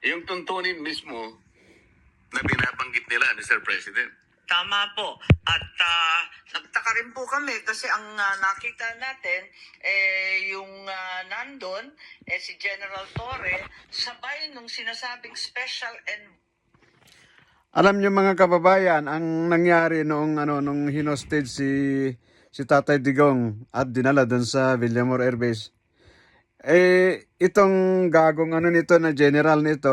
yung tuntunin mismo na binabanggit nila, Mr. President. Tama po. At nagtaka rin po kami kasi ang nakita natin, yung nandun, si General Torre, sabay nung sinasabing special and... Alam niyo mga kababayan, ang nangyari noong nung hinostage si Tatay Digong at dinala doon sa Villamor Air Base. Itong gagong nito na general nito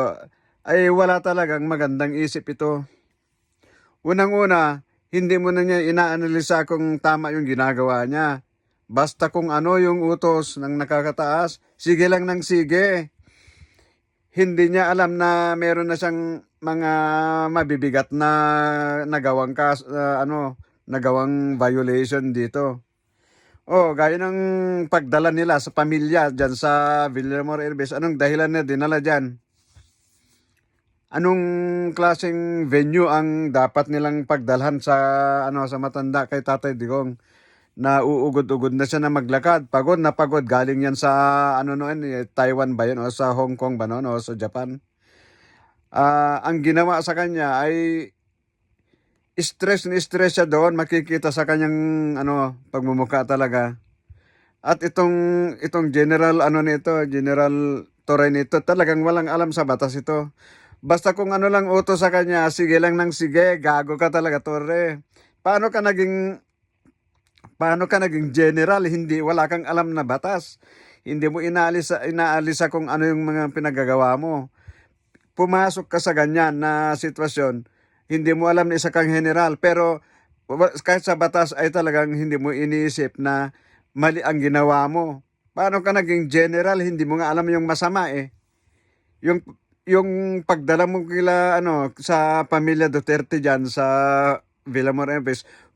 ay wala talagang magandang isip ito. Unang-una, hindi mo na niya inaanalisa kung tama yung ginagawa niya. Basta kung ano yung utos ng nakakataas, sige lang ng sige. Hindi niya alam na meron na siyang mga mabibigat na nagawang nagawang violation dito. Gaya ng pagdala nila sa pamilya diyan sa Villamor Air Base. Anong dahilan na dinala diyan? Anong klaseng venue ang dapat nilang pagdalhan sa sa matanda kay Tatay Digong? Na uugod-ugod na siya na maglakad. Pagod na pagod. Galing yan sa Taiwan ba yun? O sa Hong Kong ba noon? O sa Japan? Ang ginawa sa kanya ay stress na stress siya doon. Makikita sa kanyang pagmumukha talaga. At itong general General Torre nito, talagang walang alam sa batas ito. Basta kung lang utos sa kanya, sige lang ng sige, gago ka talaga, Torre. Paano ka naging general? Wala kang alam na batas. Hindi mo inaalisa kung ano yung mga pinagagawa mo. Pumasok ka sa ganyan na sitwasyon, hindi mo alam na isa kang general, pero kahit sa batas ay talagang hindi mo iniisip na mali ang ginawa mo. Paano ka naging general? Hindi mo nga alam yung masama eh. Yung pagdala mo sa pamilya Duterte diyan sa Villamor Air,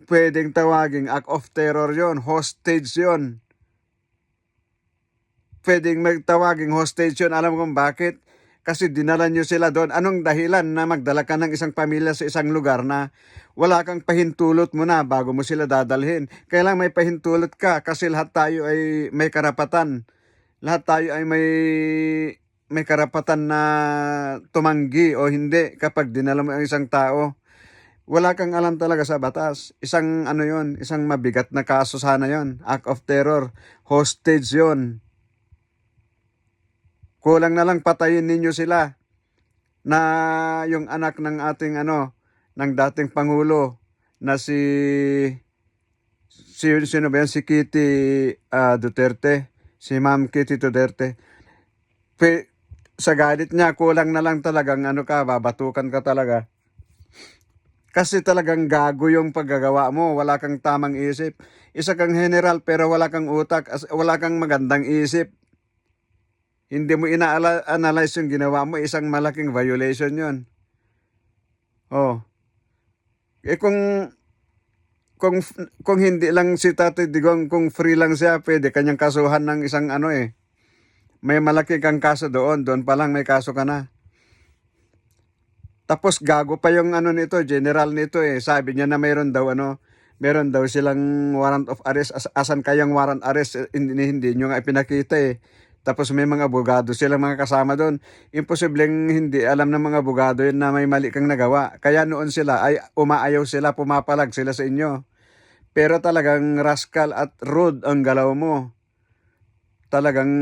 pwedeng tawaging act of terror yon, hostage yon. Pwedeng magtawaging hostage yon. Alam mo kung bakit? Kasi dinala nyo sila doon. Anong dahilan na magdala ka ng isang pamilya sa isang lugar na wala kang pahintulot mo na bago mo sila dadalhin? Kailangan may pahintulot ka kasi lahat tayo ay may karapatan. Lahat tayo ay may karapatan na tumanggi o hindi kapag dinala mo ang isang tao. Wala kang alam talaga sa batas. Isang isang mabigat na kaso sana yon. Act of terror. Hostage yon. Kulang na lang patayin ninyo sila na yung anak ng ating ng dating Pangulo na sino ba yan? Si Kitty Duterte. Si Ma'am Kitty Duterte. Sa galit niya, kulang na lang talagang babatukan ka talaga. Kasi talagang gago yung paggagawa mo. Wala kang tamang isip. Isa kang general pero wala kang utak. Wala kang magandang isip. Hindi mo ina-analyze yung ginawa mo, isang malaking violation yon. Kung hindi lang si Tatay Digong, kung free lang siya, pwede kanyang kasuhan ng isang may malaki kang kaso doon pa lang may kaso ka na. Tapos gago pa yung general nito eh. Sabi niya na meron daw silang warrant of arrest. Asan kayang warrant arrest? Hindi nyo nga ipinakita eh. Tapos may mga abogado silang mga kasama doon. Imposibleng hindi alam ng mga abogado yun na may mali kang nagawa. Kaya noon sila ay umaayaw sila, pumapalag sila sa inyo. Pero talagang rascal at rude ang galaw mo. Talagang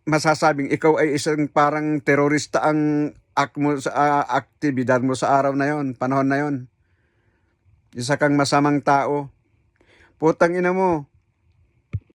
masasabing ikaw ay isang parang terorista ang aktibidad mo sa araw na yon, panahon na yon. Isa kang masamang tao. Putang ina mo.